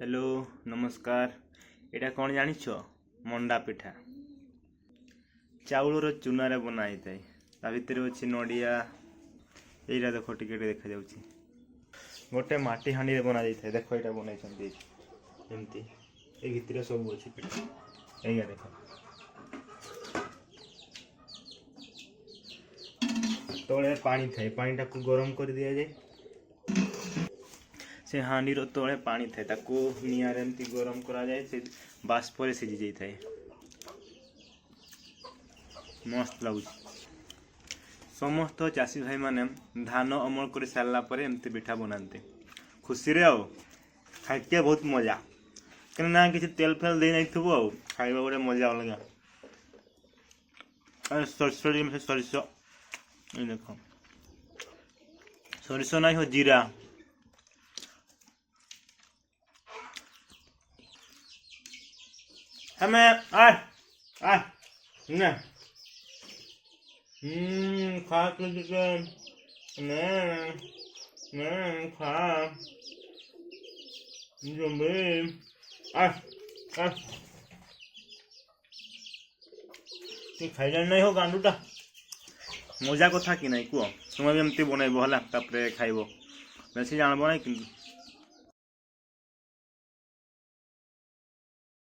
Hello नमस्कार। एटा कौन जानिछ? मंडा पिठा चाउल चूनारे बनाई थाए। ता भितर अच्छी नड़िया यहीटा देख टिके देखा जाऊँगी। गोटे माटी हांडी रे बना जाए। देख यहाँ बनई एमती ये भितर सब अच्छी पिठा यही देख तले पानी थाए। पानी टाक गरम कर दि जाए। से हांडी तले पानी थाए ताको निआर एमती गरम करा जाए। से बाष्प सिझी जाई थाए। मस्त लगुच। समस्त चाषी भाई माने धान अमल कर सारा पर एमती पिठा बनाते खुशी रे खाइके बहुत मजा क्या किसी तेल फेल दे नहीं थो खाइबा गोटे मजा अलग। सरस सरस देख सरस ना हो जीरा हमें आ ना खा चिकन खा जम्बे खाई नहीं हो गांडूटा मजा कथा कि नहीं कह तुम भी एमती बनइब है खाइब बेसी जानब ना कि